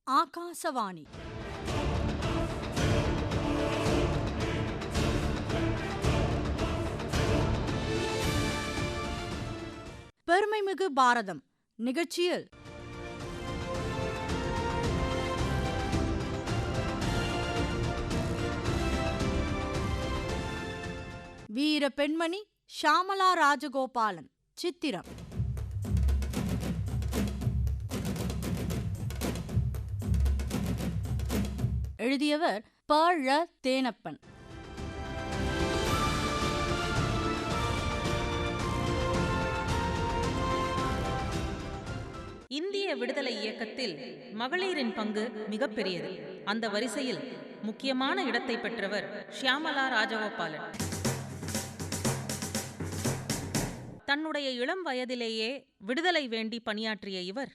ஆகாசவாணி பெருமைமிகு பாரதம் நிகழ்ச்சியில் வீர பெண்மணி ஷியாமளா ராஜகோபாலன் சித்திரம். எழுதியவர் ப.ழ. தேனப்பன். இந்திய விடுதலை இயக்கத்தில் மகளிரின் பங்கு மிகப்பெரியது. அந்த வரிசையில் முக்கியமான இடத்தை பெற்றவர் ஷியாமளா ராஜகோபாலன். தன்னுடைய இளம் வயதிலேயே விடுதலை வேண்டி பணியாற்றிய இவர்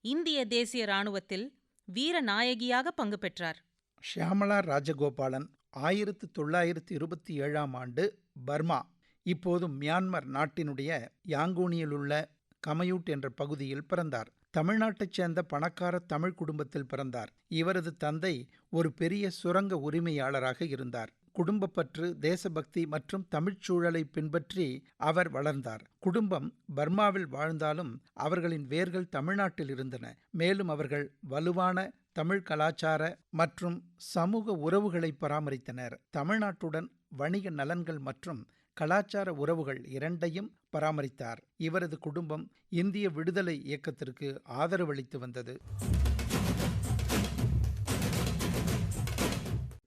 இந்திய தேசிய இராணுவத்தில் வீர நாயகியாக பங்கு பெற்றார். ஷியாமளா ராஜகோபாலன் 1927ஆம் ஆண்டு பர்மா, இப்போது மியான்மர் நாட்டினுடைய யாங்கூனியிலுள்ள கமயூட் என்ற பகுதியில் பிறந்தார். தமிழ்நாட்டைச் சேர்ந்த பணக்கார தமிழ் குடும்பத்தில் பிறந்தார். இவரது தந்தை ஒரு பெரிய சுரங்க உரிமையாளராக இருந்தார். குடும்பப்பற்று, தேசபக்தி மற்றும் தமிழ்ச்சூழலை பின்பற்றி அவர் வளர்ந்தார். குடும்பம் பர்மாவில் வாழ்ந்தாலும் அவர்களின் வேர்கள் தமிழ்நாட்டில் இருந்தன. மேலும் அவர்கள் வலுவான தமிழ் கலாச்சார மற்றும் சமூக உறவுகளை பராமரித்தனர். தமிழ்நாட்டுடன் வணிக நலன்கள் மற்றும் கலாச்சார உறவுகள் இரண்டையும் பராமரித்தார். இவரது குடும்பம் இந்திய விடுதலை இயக்கத்திற்கு ஆதரவளித்து வந்தது.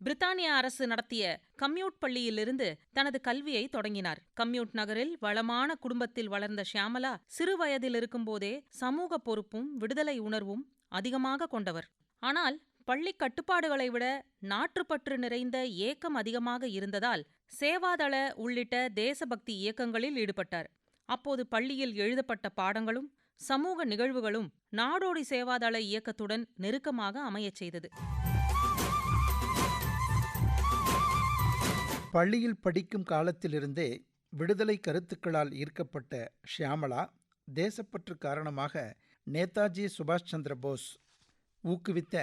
பிரித்தானிய அரசு நடத்திய கம்யூட் பள்ளியிலிருந்து தனது கல்வியை தொடங்கினார். கம்யூட் நகரில் வளமான குடும்பத்தில் வளர்ந்த ஷியாமளா சிறு வயதில் இருக்கும்போதே சமூக பொறுப்பும் விடுதலை உணர்வும் அதிகமாக கொண்டவர். ஆனால் பள்ளி கட்டுப்பாடுகளை விட நாட்டுப்பற்று நிறைந்த ஏக்கம் அதிகமாக இருந்ததால் சேவாதள உள்ளிட்ட தேசபக்தி இயக்கங்களில் ஈடுபட்டார். அப்போது பள்ளியில் எழுதப்பட்ட பாடங்களும் சமூக நிகழ்வுகளும் நாடோடி சேவாதள இயக்கத்துடன் நெருக்கமாக அமையச் செய்தது. பள்ளியில் படிக்கும் காலத்திலிருந்தே விடுதலை கருத்துக்களால் ஈர்க்கப்பட்ட ஷியாமளா தேசப்பற்று காரணமாக நேதாஜி சுபாஷ் சந்திர போஸ் ஊக்குவித்த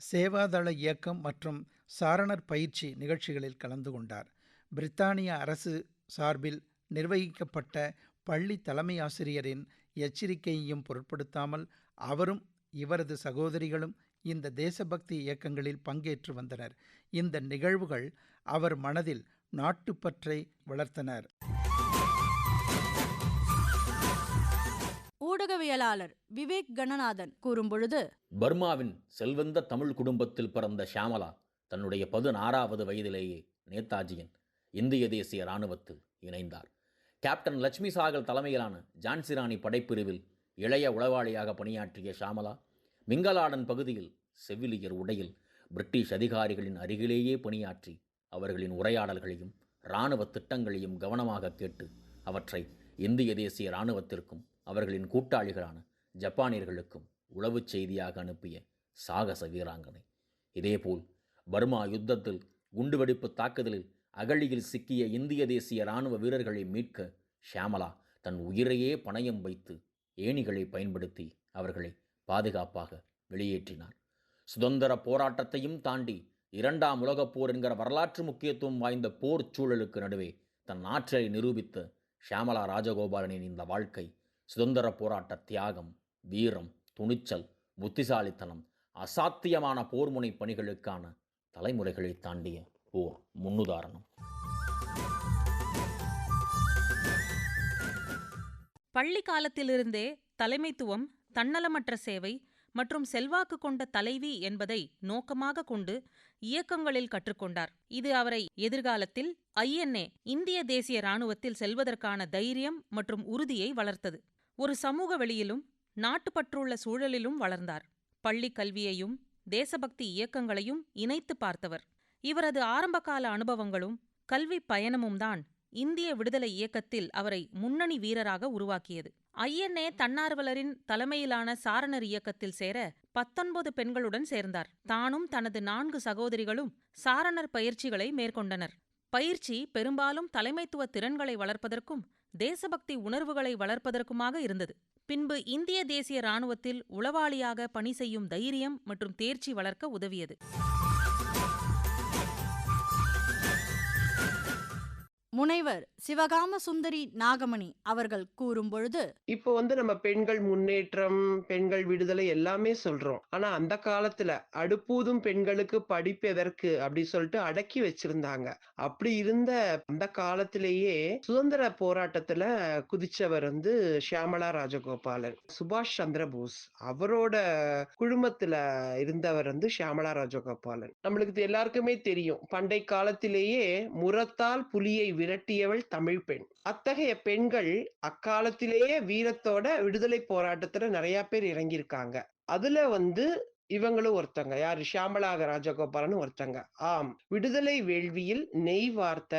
சேவாதள இயக்கம் மற்றும் சாரணர் பயிற்சி நிகழ்ச்சிகளில் கலந்து கொண்டார். பிரித்தானிய அரசு சார்பில் நிர்வகிக்கப்பட்ட பள்ளி தலைமை ஆசிரியரின் எச்சரிக்கையையும் பொருட்படுத்தாமல் அவரும் இவரது சகோதரிகளும் இந்த தேசபக்தி இயக்கங்களில் பங்கேற்று வந்தனர். இந்த நிகழ்வுகள் அவர் மனதில் நாட்டுப்பற்றை வளர்த்தனர். ஊடகவியலாளர் விவேக் கணநாதன் கூறும்பொழுது, பர்மாவின் செல்வந்த தமிழ் குடும்பத்தில் பிறந்த ஷியாமளா தன்னுடைய 16வது வயதிலேயே நேதாஜியின் இந்திய தேசிய இராணுவத்தில் இணைந்தார். கேப்டன் லட்சுமி சாகல் தலைமையிலான ஜான்சிராணி படைப்பிரிவில் இளைய உளவாளியாக பணியாற்றிய ஷியாமளா மிங்கலாடன் பகுதியில் செவிலியர் உடையில் பிரிட்டிஷ் அதிகாரிகளின் அருகிலேயே பணியாற்றி அவர்களின் உரையாடல்களையும் இராணுவ திட்டங்களையும் கவனமாக கேட்டு அவற்றை இந்திய தேசிய இராணுவத்திற்கும் அவர்களின் கூட்டாளிகளான ஜப்பானியர்களுக்கும் உளவுச் செய்தியாக அனுப்பிய சாகச வீராங்கனை. இதேபோல் பர்மா யுத்தத்தில் குண்டுவெடிப்பு தாக்குதலில் அகழியில் சிக்கிய இந்திய தேசிய இராணுவ வீரர்களை மீட்க ஷியாமளா தன் உயிரையே பணயம் வைத்து ஏணிகளை பயன்படுத்தி அவர்களை பாதுகாப்பாக வெளியேற்றினார். சுதந்திர போராட்டத்தையும் தாண்டி 2ஆம் உலகப் போர் என்கிற வரலாற்று முக்கியத்துவம் வாய்ந்த போர் சூழலுக்கு நடுவே தன் ஆற்றலை நிரூபித்த ஷியாமளா ராஜகோபாலனின் இந்த வாழ்க்கை சுதந்திர போராட்ட தியாகம், வீரம், துணிச்சல், புத்திசாலித்தனம், அசாத்தியமான போர்முனை பணிகளுக்கான தலைமுறைகளை தாண்டிய ஓர் முன்னுதாரணம். பள்ளி காலத்திலிருந்தே தலைமைத்துவம், தன்னலமற்ற சேவை மற்றும் செல்வாக்கு கொண்ட தலைவி என்பதை நோக்கமாக கொண்டு இயக்கங்களில் கற்றுக்கொண்டார். இது அவரை எதிர்காலத்தில் INA இந்திய தேசிய இராணுவத்தில் செல்வதற்கான தைரியம் மற்றும் உறுதியை வளர்த்தது. ஒரு சமூக வெளியிலும் நாட்டுப்பற்றுள்ள சூழலிலும் வளர்ந்தார். பள்ளி கல்வியையும் தேசபக்தி இயக்கங்களையும் இணைத்து பார்த்தவர். இவரது ஆரம்பகால அனுபவங்களும் கல்வி பயணமும் தான் இந்திய விடுதலை இயக்கத்தில் அவரை முன்னணி வீரராக உருவாக்கியது. INA தன்னார்வலரின் தலைமையிலான சாரணர் இயக்கத்தில் சேர 19 பெண்களுடன் சேர்ந்தார். தானும் தனது 4 சகோதரிகளும் சாரணர் பயிற்சிகளை மேற்கொண்டனர். பயிற்சி பெரும்பாலும் தலைமைத்துவ திறன்களை வளர்ப்பதற்கும் தேசபக்தி உணர்வுகளை வளர்ப்பதற்குமாக இருந்தது. பின்பு இந்திய தேசிய இராணுவத்தில் உளவாளியாக பணி செய்யும் தைரியம் மற்றும் தேர்ச்சி வளர்க்க உதவியது. முனைவர் சிவகாம சுந்தரி நாகமணி அவர்கள் கூறும்பொழுது, இப்போ நம்ம பெண்கள் முன்னேற்றம், பெண்கள் விடுதலை எல்லாமே சொல்றோம். ஆனா அந்த காலத்துல அடுப்பூதும் பெண்களுக்கு படிப்பு எதற்கு அப்படி சொல்லிட்டு அடக்கி வச்சிருந்தாங்க. அப்படி இருந்த அந்த காலத்திலேயே சுதந்திர போராட்டத்துல குதிச்சவர் ஷியாமளா ராஜகோபாலன். சுபாஷ் சந்திர போஸ் அவரோட குழுமத்துல இருந்தவர் ஷியாமளா ராஜகோபாலன். நம்மளுக்கு இது எல்லாருக்குமே தெரியும். பண்டை காலத்திலேயே முரத்தால் புலியை விரட்டியவள் தமிழ் பெண். அத்தகைய பெண்கள் அக்காலத்திலேயே வீரத்தோட விடுதலை போராட்டத்துல நிறைய பேர் இறங்கியிருக்காங்க. அதுல இவங்களும் ஒருத்தங்க. யாரு? ஷியாமளா ராஜகோபாலன் ஒருத்தங்க. ஆம், விடுதலை வேள்வியில் நெய் வார்த்த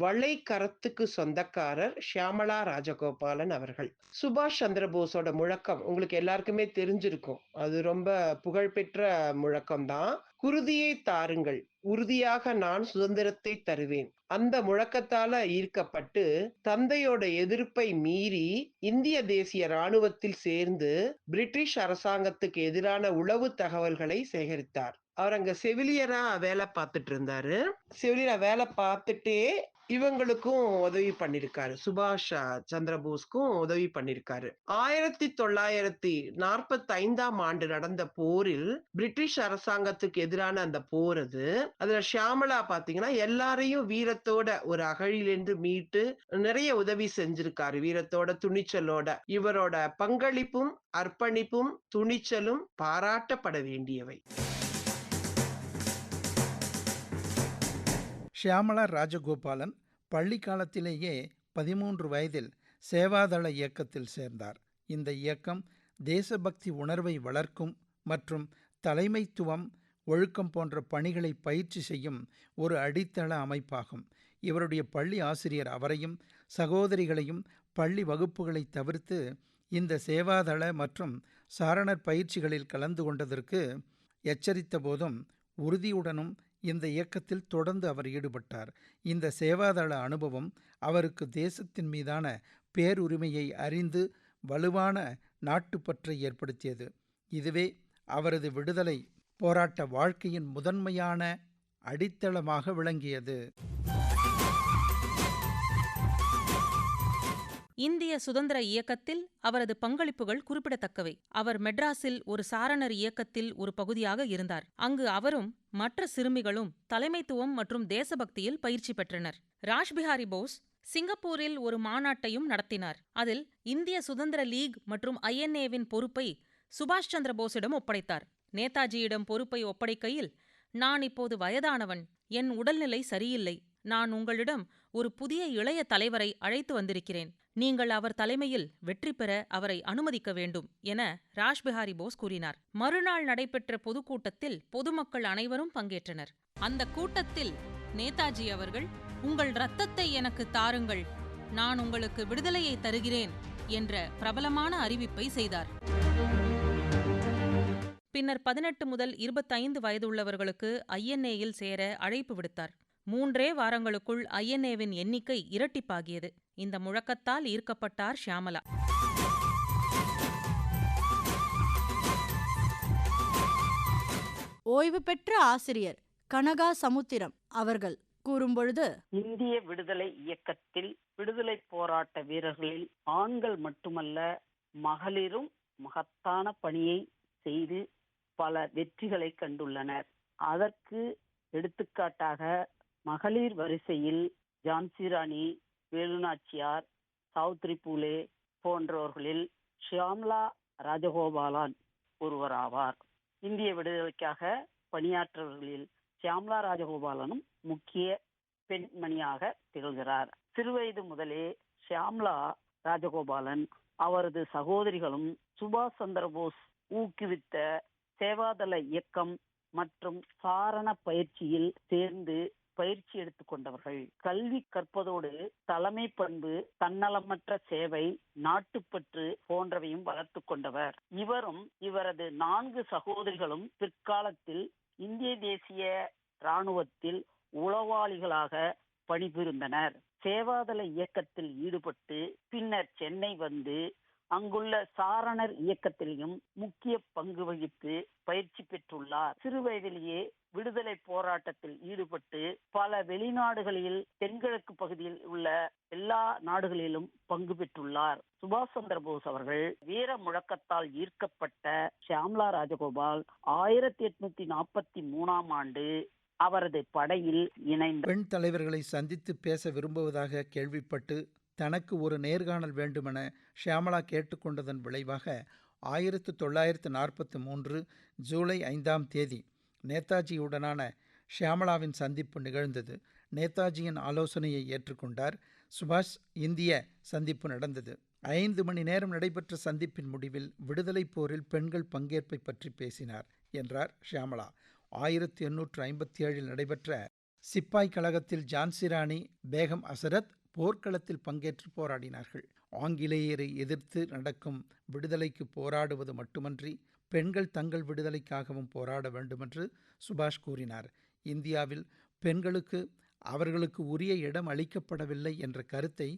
வளை கரத்துக்கு சொந்தக்காரர் ஷியாமளா ராஜகோபாலன் அவர்கள். சுபாஷ் சந்திர போஸோட முழக்கம் உங்களுக்கு எல்லாருக்குமே தெரிஞ்சிருக்கும். அது ரொம்ப புகழ்பெற்ற முழக்கம் தான். குருதியை தாருங்கள், உறுதியாக நான் சுதந்திரத்தை தருவேன். அந்த முழக்கத்தால ஈர்க்கப்பட்டு தந்தையோட எதிர்ப்பை மீறி இந்திய தேசிய இராணுவத்தில் சேர்ந்து பிரிட்டிஷ் அரசாங்கத்துக்கு எதிரான உளவு தகவல்களை சேகரித்தார். அவர் அங்க செவிலியரா வேலை பார்த்துட்டு இருந்தாரு. செவிலியரா வேலை பார்த்துட்டே இவங்களுக்கும் உதவி பண்ணிருக்காரு. சுபாஷ் சந்திர போஸ்க்கும் உதவி பண்ணிருக்காரு. 1945 நடந்த போரில் பிரிட்டிஷ் அரசாங்கத்துக்கு எதிரான அந்த போர் அதுல ஷியாமளா பாத்தீங்கன்னா எல்லாரையும் வீரத்தோட ஒரு அகழியிலிருந்து மீட்டு நிறைய உதவி செஞ்சிருக்காரு. வீரத்தோட, துணிச்சலோட. இவரோட பங்களிப்பும் அர்ப்பணிப்பும் துணிச்சலும் பாராட்டப்பட வேண்டியவை. ஷியாமளா ராஜகோபாலன் பள்ளி காலத்திலேயே 13 வயதில் சேவாதள இயக்கத்தில் சேர்ந்தார். இந்த இயக்கம் தேசபக்தி உணர்வை வளர்க்கும் மற்றும் தலைமைத்துவம், ஒழுக்கம் போன்ற பணிகளை பயிற்சி செய்யும் ஒரு அடித்தள அமைப்பாகும். இவருடைய பள்ளி ஆசிரியர் அவரையும் சகோதரிகளையும் பள்ளி வகுப்புகளை தவிர்த்து இந்த சேவாதள மற்றும் சாரணர் பயிற்சிகளில் கலந்து கொண்டதற்கு எச்சரித்த போதும் உறுதியுடனும் இந்த இயக்கத்தில் தொடர்ந்து அவர் ஈடுபட்டார். இந்த சேவாதள அனுபவம் அவருக்கு தேசத்தின் மீதான பேருரிமையை அறிந்து வலுவான நாட்டுப்பற்றை ஏற்படுத்தியது. இதுவே அவரது விடுதலை போராட்ட வாழ்க்கையின் முதன்மையான அடித்தளமாக விளங்கியது. இந்திய சுதந்திர இயக்கத்தில் அவரது பங்களிப்புகள் குறிப்பிடத்தக்கவை. அவர் மெட்ராஸில் ஒரு சாரணர் இயக்கத்தில் ஒரு பகுதியாக இருந்தார். அங்கு அவரும் மற்ற சிறுமிகளும் தலைமைத்துவம் மற்றும் தேசபக்தியில் பயிற்சி பெற்றனர். ராஷ்பிஹாரி போஸ் சிங்கப்பூரில் ஒரு மாநாட்டையும் நடத்தினார். அதில் இந்திய சுதந்திர லீக் மற்றும் INA-வின் பொறுப்பை சுபாஷ் சந்திர போஸிடம் ஒப்படைத்தார். நேதாஜியிடம் பொறுப்பை ஒப்படைக்கையில், நான் இப்போது வயதானவன், என் உடல்நிலை சரியில்லை, நான் உங்களிடம் ஒரு புதிய இளைய தலைவரை அழைத்து வந்திருக்கிறேன், நீங்கள் அவர் தலைமையில் வெற்றி பெற அவரை அனுமதிக்க வேண்டும் என ராஷ்பிஹாரி போஸ் கூறினார். மறுநாள் நடைபெற்ற பொதுக்கூட்டத்தில் பொதுமக்கள் அனைவரும் பங்கேற்றனர். அந்த கூட்டத்தில் நேதாஜி அவர்கள், உங்கள் இரத்தத்தை எனக்கு தாருங்கள், நான் உங்களுக்கு விடுதலையை தருகிறேன் என்ற பிரபலமான அறிவிப்பை செய்தார். பின்னர் 18 முதல் 25 வயதுள்ளவர்களுக்கு INA-யில் சேர அழைப்பு விடுத்தார். 3 வாரங்களுக்குள் INA-வின் எண்ணிக்கை இரட்டிப்பாகியது. இந்த முழக்கத்தால் ஈர்க்கப்பட்டார் ஷியாமளா. ஓய்வு பெற்ற ஆசிரியர் கனகா சமுத்திரம் அவர்கள் கூறும்பொழுது, இந்திய விடுதலை இயக்கத்தில் விடுதலை போராட்ட வீரர்களில் ஆண்கள் மட்டுமல்ல, மகளிரும் மகத்தான பணியை செய்து பல வெற்றிகளை கண்டுள்ளனர். அதற்கு எடுத்துக்காட்டாக மகளிர் வரிசையில் ஜான்சி ராணி, வேலு நாச்சியார், சாவித்ரி பூலே போன்றவர்களில் ஷியாமளா ராஜகோபாலன் ஒருவராவார். இந்திய விடுதலைக்காக பணியாற்றவர்களில் ஷியாமளா ராஜகோபாலனும் முக்கிய பெண்மணியாக திகழ்கிறார். சிறுவயது முதலே ஷியாமளா ராஜகோபாலன் அவரது சகோதரிகளும் சுபாஷ் சந்திர போஸ் ஊக்குவித்த சேவாதள இயக்கம் மற்றும் சாரண பயிற்சியில் சேர்ந்து பயிற்சி எடுத்துக்கொண்டவர்கள். கல்வி கற்பதோடு தலைமை பண்பு, தன்னலமற்ற சேவை, நாட்டுப்பற்று போன்றவையும் வளர்த்து கொண்டவர். இவரும் இவரது 4 சகோதரிகளும் பிற்காலத்தில் இந்திய தேசிய இராணுவத்தில் உளவாளிகளாக பணிபுரிந்தனர். சேவாதள இயக்கத்தில் ஈடுபட்டு பின்னர் சென்னை வந்து அங்குள்ள சாரணர் இயக்கத்திலையும் முக்கிய பங்கு வகித்து பயிற்சி பெற்றுள்ளார். சிறு வயதிலேயே விடுதலை போராட்டத்தில் ஈடுபட்டு பல வெளிநாடுகளில் தென்கிழக்கு பகுதியில் உள்ள எல்லா நாடுகளிலும் பங்கு பெற்றுள்ளார். சுபாஷ் சந்திர போஸ் அவர்கள் வீர முழக்கத்தால் ஈர்க்கப்பட்ட ஷியாம்லா ராஜகோபால் 1843 ஆண்டு அவரது படையில் இணைந்தார். பெண் தலைவர்களை சந்தித்து பேச விரும்புவதாக கேள்விப்பட்டு தனக்கு ஒரு நேர்காணல் வேண்டுமென ஷியாமளா கேட்டுக்கொண்டதன் விளைவாக 1943 ஜூலை 5ஆம் தேதி நேதாஜியுடனான ஷியாமளாவின் சந்திப்பு நிகழ்ந்தது. நேதாஜியின் ஆலோசனையை ஏற்றுக்கொண்டார். சுபாஷ் இந்திய சந்திப்பு நடந்தது. 5 மணி நேரம் நடைபெற்ற சந்திப்பின் முடிவில் விடுதலைப் போரில் பெண்கள் பங்கேற்பை பற்றி பேசினார் என்றார் ஷியாமளா. 1857 நடைபெற்ற சிப்பாய் கழகத்தில் ஜான்சி ராணி பேகம் அசரத் போர்க்களத்தில் பங்கேற்று போராடினார்கள். ஆங்கிலேயரை எதிர்த்து நடக்கும் விடுதலைக்கு போராடுவது மட்டுமன்றி பெண்கள் தங்கள் விடுதலைக்காகவும் போராட வேண்டுமென்று சுபாஷ் கூறினார். இந்தியாவில் பெண்களுக்கு அவர்களுக்கு உரிய இடம் அளிக்கப்படவில்லை என்ற கருத்தை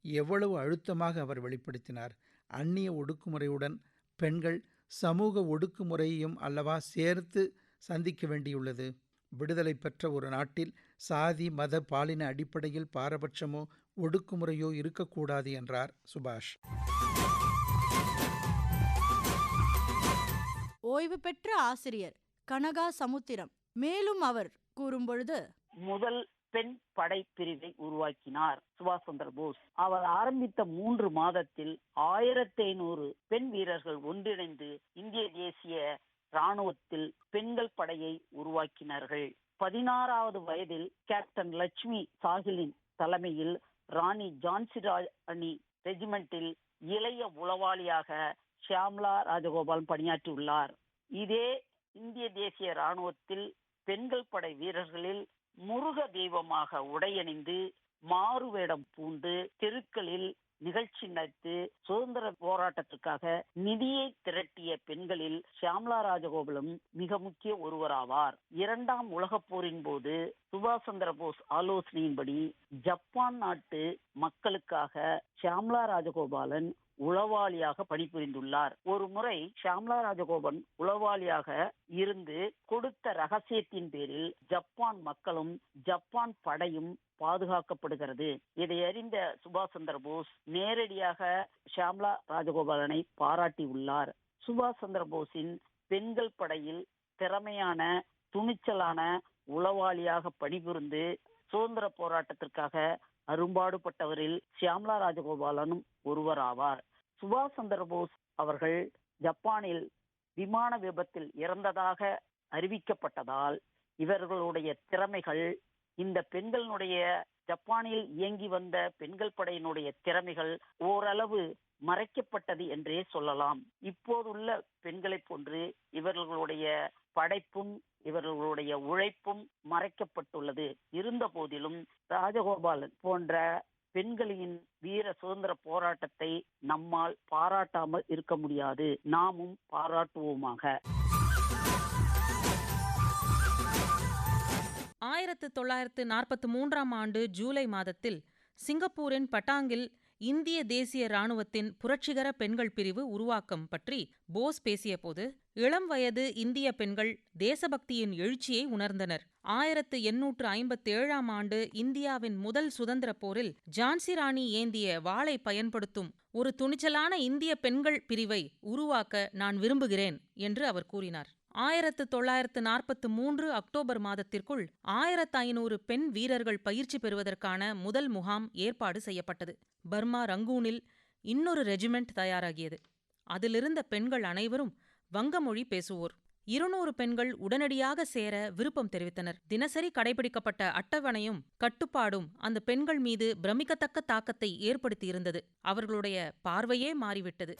எவ்வளவு அழுத்தமாக அவர் வெளிப்படுத்தினார். அந்நிய ஒடுக்குமுறையுடன் பெண்கள் சமூக ஒடுக்குமுறையையும் அல்லவா சேர்த்து சந்திக்க வேண்டியுள்ளது. விடுதலை பெற்ற ஒரு நாட்டில் சாதி மத பாலின அடிப்படையில் பாரபட்சமோ ஒடுக்குமுறையோ இருக்கக்கூடாது என்றார் சுபாஷ். ஓய்வு பெற்ற ஆசிரியர் கனகா சமுத்திரம் மேலும் அவர் கூறும்பொழுது, முதல் பெண் படை பிரிவை உருவாக்கினார் சுபாஷ் சந்திர போஸ். அவர் ஆரம்பித்த 3 மாதத்தில் 1500 பெண் வீரர்கள் ஒன்றிணைந்து இந்திய தேசிய ராணுவத்தில் பெண்கள் படையை உருவாக்கினார்கள். 16வது வயதில் கேப்டன் லட்சுமி சாகலின் தலைமையில் ராணி ஜான்சி ராணி ரெஜிமெண்டில் இளைய உளவாளியாக ஷியாம்லா ராஜகோபால் பணியாற்றியுள்ளார். இதே இந்திய தேசிய ராணுவத்தில் பெண்கள் படை வீரர்களில் முருக தெய்வமாக உடையணிந்து மாறுவேடம் பூண்டு தெருக்களில் நிகழ்ச்சி நடத்தி சுதந்திர போராட்டத்திற்காக நிதியை திரட்டிய பெண்களில் ஷியாம்லா ராஜகோபாலும் மிக முக்கிய ஒருவராவார். 2ஆம் உலகப் போரின் போது சுபாஷ் சந்திர போஸ் ஆலோசனையின்படி ஜப்பான் நாட்டு மக்களுக்காக ஷியாம்லா ராஜகோபாலன் உளவாளியாக பணிபுரிந்துள்ளார். ஒரு முறை ஷியாம்லா ராஜகோபாலன் உளவாளியாக இருந்து கொடுத்த ரகசியத்தின் பேரில் ஜப்பான் மக்களும் ஜப்பான் படையும் பாதுகாக்கப்படுகிறது. இதை அறிந்த சுபாஷ் சந்திர போஸ் நேரடியாக ஷியாம்லா ராஜகோபாலனை பாராட்டியுள்ளார். சுபாஷ் சந்திர போஸின் பெண்கள் படையில் திறமையான துணிச்சலான உளவாளியாக பணிபுரிந்து சுதந்திர போராட்டத்திற்காக அரும்பாடுபட்டவரில் ஷியாம்லா ராஜகோபாலனும் ஒருவராவார். சுபாஷ் சந்திர போஸ் அவர்கள் ஜப்பானில் விமான விபத்தில் இறந்ததாக அறிவிக்கப்பட்டதால் இவர்களுடைய திறமைகள், இந்த பெண்களுடைய ஜப்பானில் இயங்கி வந்த பெண்கள் படையினுடைய திறமைகள் ஓரளவு மறைக்கப்பட்டது என்றே சொல்லலாம். இப்போதுள்ள பெண்களைப் போன்று இவர்களுடைய படைப்பும் இவர்களுடைய உழைப்பும் மறைக்கப்பட்டுள்ளது. இருந்த போதிலும் ராஜகோபாலன் போன்ற பெண்களின் வீர சுதந்திர போராட்டத்தை நம்மால் பாராட்டாமல் இருக்க முடியாது. நாமும் பாராட்டுவோமாக. 1943 ஆண்டு ஜூலை மாதத்தில் சிங்கப்பூரின் பட்டாங்கில் இந்திய தேசிய ராணுவத்தின் புரட்சிகர பெண்கள் பிரிவு உருவாக்கம் பற்றி போஸ் பேசியபோது இளம் வயது இந்திய பெண்கள் தேசபக்தியின் எழுச்சியை உணர்ந்தனர். 1857 ஆண்டு இந்தியாவின் முதல் சுதந்திர போரில் ஜான்சி ராணி ஏந்திய வாளை பயன்படுத்தும் ஒரு துணிச்சலான இந்திய பெண்கள் பிரிவை உருவாக்க நான் விரும்புகிறேன் என்று அவர் கூறினார். 1943 அக்டோபர் மாதத்திற்குள் 1500 பெண் வீரர்கள் பயிற்சி பெறுவதற்கான முதல் முகாம் ஏற்பாடு செய்யப்பட்டது. பர்மா ரங்கூனில் இன்னொரு ரெஜிமெண்ட் தயாராகியது. அதிலிருந்த பெண்கள் அனைவரும் வங்க மொழி பேசுவோர். 200 பெண்கள் உடனடியாக சேர விருப்பம் தெரிவித்தனர். தினசரி கடைபிடிக்கப்பட்ட அட்டவணையும் கட்டுப்பாடும் அந்த பெண்கள் மீது பிரமிக்கத்தக்க தாக்கத்தை ஏற்படுத்தியிருந்தது. அவர்களுடைய பார்வையே மாறிவிட்டது.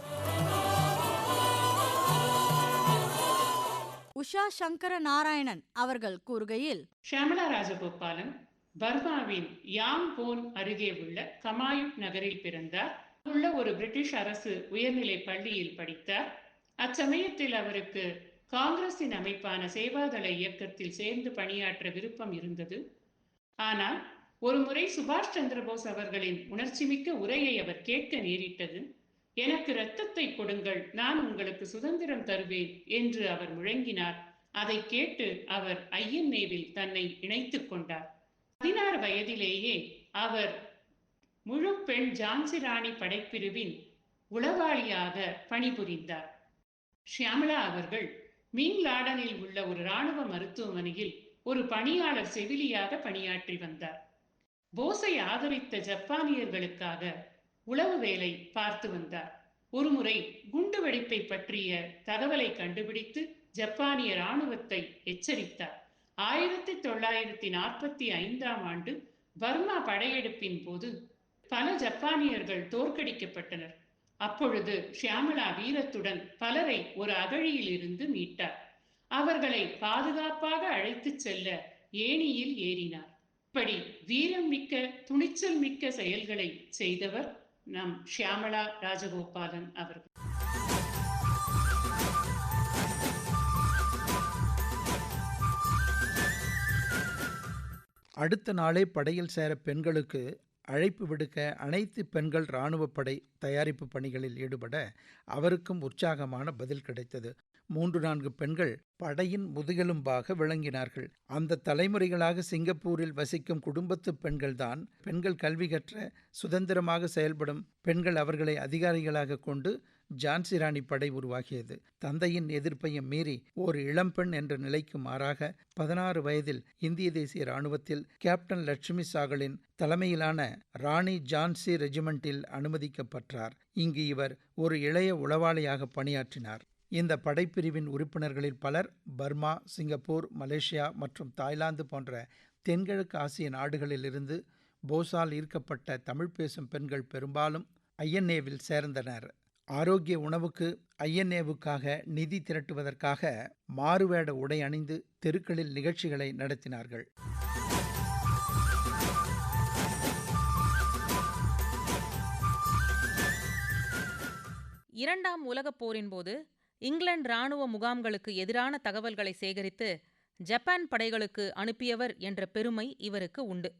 உஷா சங்கர நாராயணன் அவர்கள் கூறுகையில், ஷியாமளா ராஜகோபாலன் பர்மாவின் யாங்கோன் அருகே உள்ள கமாயுட் நகரில் பிறந்தார். உள்ள ஒரு பிரிட்டிஷ் அரசு உயர்நிலை பள்ளியில் படித்தார். அச்சமயத்தில் அவருக்கு காங்கிரசின் அமைப்பான சேவாதள இயக்கத்தில் சேர்ந்து பணியாற்ற விருப்பம் இருந்தது. ஆனால் ஒரு முறை சுபாஷ் சந்திரபோஸ் அவர்களின் உணர்ச்சிமிக்க உரையை அவர் கேட்க நேரிட்டது. எனக்கு இரத்தத்தை கொடுங்கள், நான் உங்களுக்கு சுதந்திரம் தருவேன் என்று அவர் முழங்கினார். அதை கேட்டு அவர் ஐஎன்ஏவில் தன்னை இணைத்துக் கொண்டார். 16 வயதிலேயே அவர் முழு பெண் ஜான்சி ராணி படைப்பிரிவின் உளவாளியாக பணிபுரிந்தார். ஷியாமளா அவர்கள் மீன்லாடனில் உள்ள ஒரு இராணுவ மருத்துவமனையில் ஒரு பணியாளர் செவிலியாக பணியாற்றி வந்தார். போஸை ஆதரித்த ஜப்பானியர்களுக்காக உளவு வேலை பார்த்து வந்தார். ஒருமுறை குண்டுவெடிப்பை பற்றிய தகவலை கண்டுபிடித்து ஜப்பானிய இராணுவத்தை எச்சரித்தார். 1945ஆம் ஆண்டு பர்மா படையெடுப்பின் போது பல ஜப்பானியர்கள் தோற்கடிக்கப்பட்டனர். அப்பொழுது ஷியாமளா வீரத்துடன் பலரை ஒரு அகழியில் இருந்து மீட்டார். அவர்களை பாதுகாப்பாக அழைத்துச் செல்ல ஏணியில் ஏறினார். இப்படி வீரம் மிக்க, துணிச்சல் மிக்க செயல்களை செய்தவர் நம் ஷியாமளா ராஜகோபாலன் அவர்கள். அடுத்த நாளே படையில் சேர பெண்களுக்கு அழைப்பு விடுக்க அனைத்து பெண்கள் இராணுவப்படை தயாரிப்பு பணிகளில் ஈடுபட அவருக்கும் உற்சாகமான பதில் கிடைத்தது. 3-4 பெண்கள் படையின் முதுகெலும்பாக விளங்கினார்கள். அந்த தலைமுறைகளாக சிங்கப்பூரில் வசிக்கும் குடும்பத்து பெண்கள்தான் பெண்கள் கல்வி கற்ற சுதந்திரமாக செயல்படும் பெண்கள். அவர்களை அதிகாரிகளாக கொண்டு ஜான்சி ராணி படை உருவாகியது. தந்தையின் எதிர்ப்பையும் மீறி ஒரு இளம்பெண் என்ற நிலைக்கு மாறாக 16 வயதில் இந்திய தேசிய இராணுவத்தில் கேப்டன் லட்சுமி சாகலின் தலைமையிலான ராணி ஜான்சி ரெஜிமெண்டில் அனுமதிக்கப்பட்டார். இங்கு இவர் ஒரு இளைய உளவாளியாக பணியாற்றினார். இந்த படைப்பிரிவின் உறுப்பினர்களில் பலர் பர்மா, சிங்கப்பூர், மலேசியா மற்றும் தாய்லாந்து போன்ற தென்கிழக்கு ஆசிய நாடுகளிலிருந்து போஸால் ஈர்க்கப்பட்ட தமிழ் பேசும் பெண்கள் பெரும்பாலும் ஐஎன்ஏவில் சேர்ந்தனர். ஆரோக்கிய உணவுக்கு ஐஎன்ஏவுக்காக நிதி திரட்டுவதற்காக மாறுவேட உடை அணிந்து தெருக்களில் நிகழ்ச்சிகளை நடத்தினார்கள். இரண்டாம் உலகப் போரின் போது இங்கிலாந்து இராணுவ முகாம்களுக்கு எதிரான தகவல்களை சேகரித்து ஜப்பான் படைகளுக்கு அனுப்பியவர் என்ற பெருமை இவருக்கு உண்டு.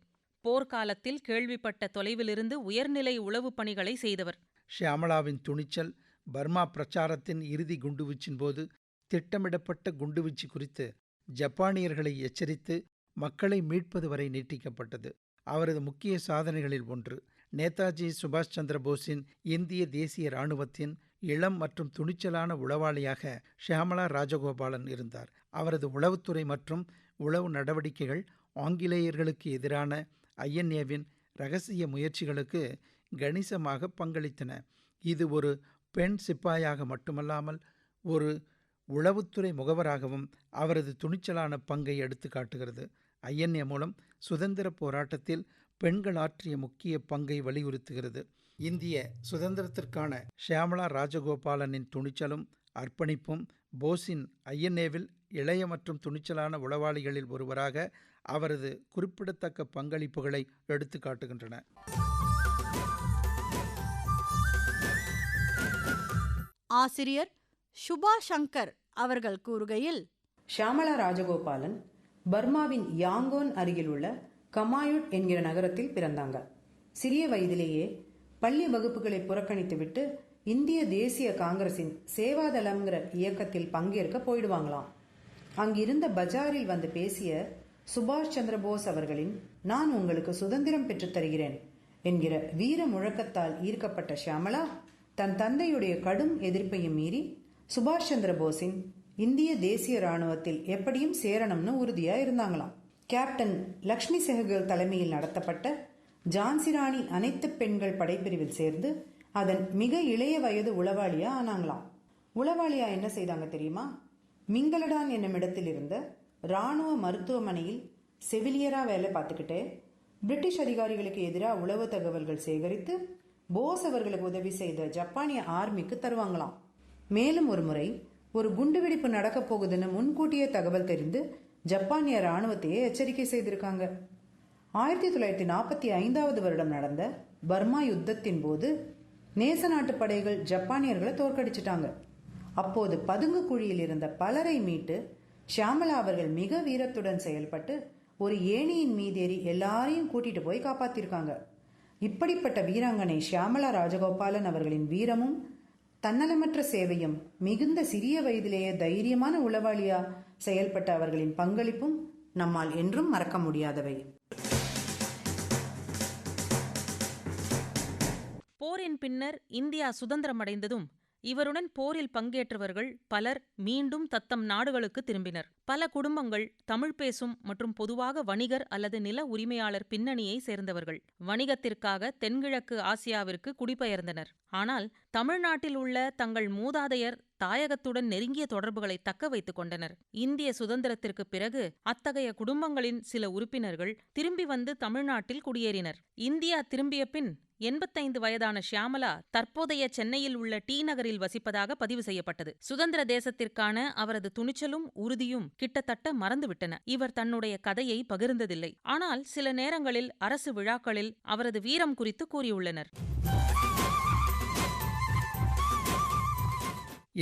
போர்க்காலத்தில் கேள்விப்பட்ட தொலைவிலிருந்து உயர்நிலை உளவு பணிகளை செய்தவர். ஷியாமளாவின் துணிச்சல் பர்மா பிரச்சாரத்தின் இறுதி குண்டுவீச்சின் போது திட்டமிடப்பட்ட குண்டுவீச்சு குறித்து ஜப்பானியர்களை எச்சரித்து மக்களை மீட்பது வரை நீட்டிக்கப்பட்டது. அவரது முக்கிய சாதனைகளில் ஒன்று நேதாஜி சுபாஷ் சந்திர போஸின் இந்திய தேசிய இராணுவத்தின் இளம் மற்றும் துணிச்சலான உளவாளியாக ஷியாமளா ராஜகோபாலன் இருந்தார். அவரது உளவுத்துறை மற்றும் உளவு நடவடிக்கைகள் ஆங்கிலேயர்களுக்கு எதிரான ஐஎன்ஏவின் இரகசிய முயற்சிகளுக்கு கணிசமாக பங்களித்தன. இது ஒரு பெண் சிப்பாயாக மட்டுமல்லாமல் ஒரு உளவுத்துறை முகவராகவும் அவரது துணிச்சலான பங்கை எடுத்து காட்டுகிறது. ஐஎன்ஏ மூலம் சுதந்திர போராட்டத்தில் பெண்கள் ஆற்றிய முக்கிய பங்கை வலியுறுத்துகிறது. இந்திய சுதந்திரத்திற்கான ஷியாமளா ராஜகோபாலனின் துணிச்சலும் அர்ப்பணிப்பும் போஸின் ஐஎன்ஏவில் இளைய மற்றும் துணிச்சலான உளவாளிகளில் ஒருவராக அவரது குறிப்பிடத்தக்க பங்களிப்புகளை எடுத்து காட்டுகின்றன. ஆசிரியர் சுபா சங்கர் அவர்கள் கூறுகையில், ஷியாமளா ராஜகோபாலன் பர்மாவின் யாங்கோன் அருகில் உள்ள கமாயுட் என்கிற நகரத்தில் பிறந்தாங்க. சிறிய வயதிலேயே பள்ளி வகுப்புகளை புறக்கணித்துவிட்டு இந்திய தேசிய காங்கிரசின் சேவாதளம்ங்கிற இயக்கத்தில் பங்கேற்க போயிடுவாங்களாம். அங்கிருந்த பஜாரில் வந்து பேசிய சுபாஷ் சந்திர போஸ் அவர்களின் "நான் உங்களுக்கு சுதந்திரம் பெற்றுத் தருகிறேன்" என்கிற வீர முழக்கத்தால் ஈர்க்கப்பட்ட ஷியாமளா தன் தந்தையுடைய கடும் எதிர்ப்பையும் மீறி சுபாஷ் சந்திர போஸின் இந்திய தேசிய இராணுவத்தில் எப்படியும் சேரணும்னு உறுதியா இருந்தாங்களாம். கேப்டன் லக்ஷ்மி செஹகல் தலைமையில் நடத்தப்பட்ட ஜான்சி ராணி அனைத்து பெண்கள் படைப்பிரிவில் சேர்ந்து அதன் மிக இளைய வயது உளவாளியா ஆனாங்களாம். உளவாளியா என்ன செய்தாங்க தெரியுமா? மிங்களடான் என்னும் இடத்தில் இருந்த இராணுவ மருத்துவமனையில் செவிலியரா வேலை பார்த்துக்கிட்டே பிரிட்டிஷ் அதிகாரிகளுக்கு எதிராக உளவு தகவல்கள் சேகரித்து போஸ் அவர்களுக்கு உதவி செய்த ஜப்பானிய ஆர்மிக்கு தருவாங்களாம். மேலும் ஒரு முறை ஒரு குண்டுவெடிப்பு நடக்க போகுதுன்னு முன்கூட்டியே தகவல் தெரிந்து ஜப்பானிய இராணுவத்தையே எச்சரிக்கை செய்திருக்காங்க. 1945 வருடம் நடந்த பர்மா யுத்தத்தின் போது நேச நாட்டு படைகள் ஜப்பானியர்களை தோற்கடிச்சிட்டாங்க. அப்போது பதுங்கு குழியில் இருந்த பலரை மீட்டு ஷியாமளா அவர்கள் மிக வீரத்துடன் செயல்பட்டு ஒரு ஏணியின் மீதேறி எல்லாரையும் கூட்டிட்டு போய் காப்பாத்திருக்காங்க. இப்படிப்பட்ட வீராங்கனை ஷியாமளா ராஜகோபாலன் அவர்களின் வீரமும் தன்னலமற்ற சேவையும், மிகுந்த சிறிய வயதிலேயே தைரியமான உளவாளியா செயல்பட்ட அவர்களின் பங்களிப்பும் நம்மால் என்றும் மறக்க முடியாதவை. போரின் பின்னர் இந்தியா சுதந்திரமடைந்ததும் இவருடன் போரில் பங்கேற்றவர்கள் பலர் மீண்டும் தத்தம் நாடுகளுக்கு திரும்பினர். பல குடும்பங்கள் தமிழ் பேசும் மற்றும் பொதுவாக வணிகர் அல்லது நில உரிமையாளர் பின்னணியை சேர்ந்தவர்கள் வணிகத்திற்காக தென்கிழக்கு ஆசியாவிற்கு குடிபெயர்ந்தனர். ஆனால் தமிழ்நாட்டில் உள்ள தங்கள் மூதாதையர் தாயகத்துடன் நெருங்கிய தொடர்புகளை தக்க வைத்துக் கொண்டனர். இந்திய சுதந்திரத்திற்கு பிறகு அத்தகைய குடும்பங்களின் சில உறுப்பினர்கள் திரும்பி வந்து தமிழ்நாட்டில் குடியேறினர். இந்தியா திரும்பிய பின் 85 வயதான ஷியாமளா தற்போதைய சென்னையில் உள்ள டி நகரில் வசிப்பதாக பதிவு செய்யப்பட்டது. சுதந்திர தேசத்திற்கான அவரது துணிச்சலும் உறுதியும் கிட்டத்தட்ட மறந்துவிட்டன. இவர் தன்னுடைய கதையை பகிர்ந்ததில்லை. ஆனால் சில நேரங்களில் அரசு விழாக்களில் அவரது வீரம் குறித்து கூறியுள்ளனர்.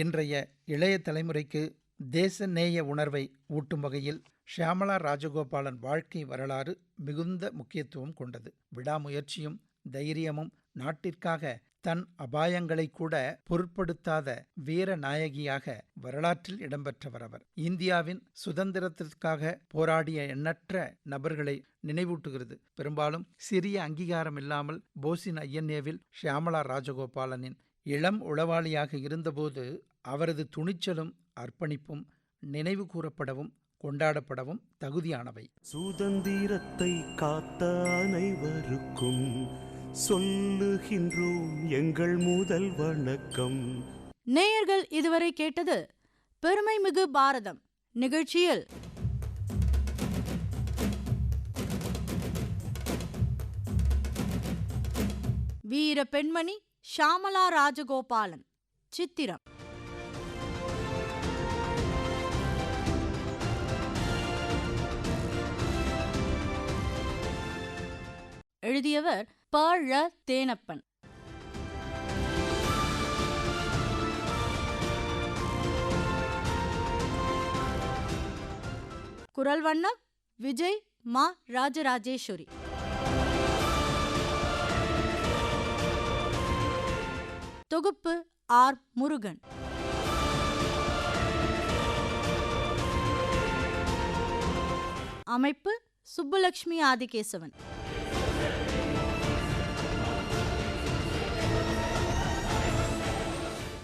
இன்றைய இளைய தலைமுறைக்கு தேச நேய உணர்வை ஊட்டும் வகையில் ஷியாமளா ராஜகோபாலன் வாழ்க்கை வரலாறு மிகுந்த முக்கியத்துவம் கொண்டது. விடாமுயற்சியும் தைரியமும் நாட்டிற்காக தன் அபாயங்களை கூட பொருட்படுத்தாத வீர நாயகியாக வரலாற்றில் இடம்பெற்றவர் அவர். இந்தியாவின் சுதந்திரத்திற்காக போராடிய எண்ணற்ற நபர்களை நினைவூட்டுகிறது. பெரும்பாலும் சிறிய அங்கீகாரம் இல்லாமல் போசின் ஐஎன்ஏவில் ஷியாமளா ராஜகோபாலனின் இளம் உளவாளியாக இருந்தபோது அவரது துணிச்சலும் அர்ப்பணிப்பும் நினைவு கூறப்படவும் கொண்டாடப்படவும் தகுதியானவை. சுதந்திரத்தை காத்த அனைவருக்கும் சொல்லுகின்றோம் எங்கள் முதல் வணக்கம். நேயர்கள் இதுவரை கேட்டது பெருமைமிகு பாரதம். நிகழ்ச்சியில் வீர பெண்மணி ஷியாமளா ராஜகோபாலன் சித்திரம். எழுதியவர் ப.ழ. தேனப்பன். குரல் வண்ணம் விஜய் மா. ராஜராஜேஸ்வரி. தொகுப்பு ஆர். முருகன். அமைப்பு சுப்புலட்சுமி ஆதிகேசவன்.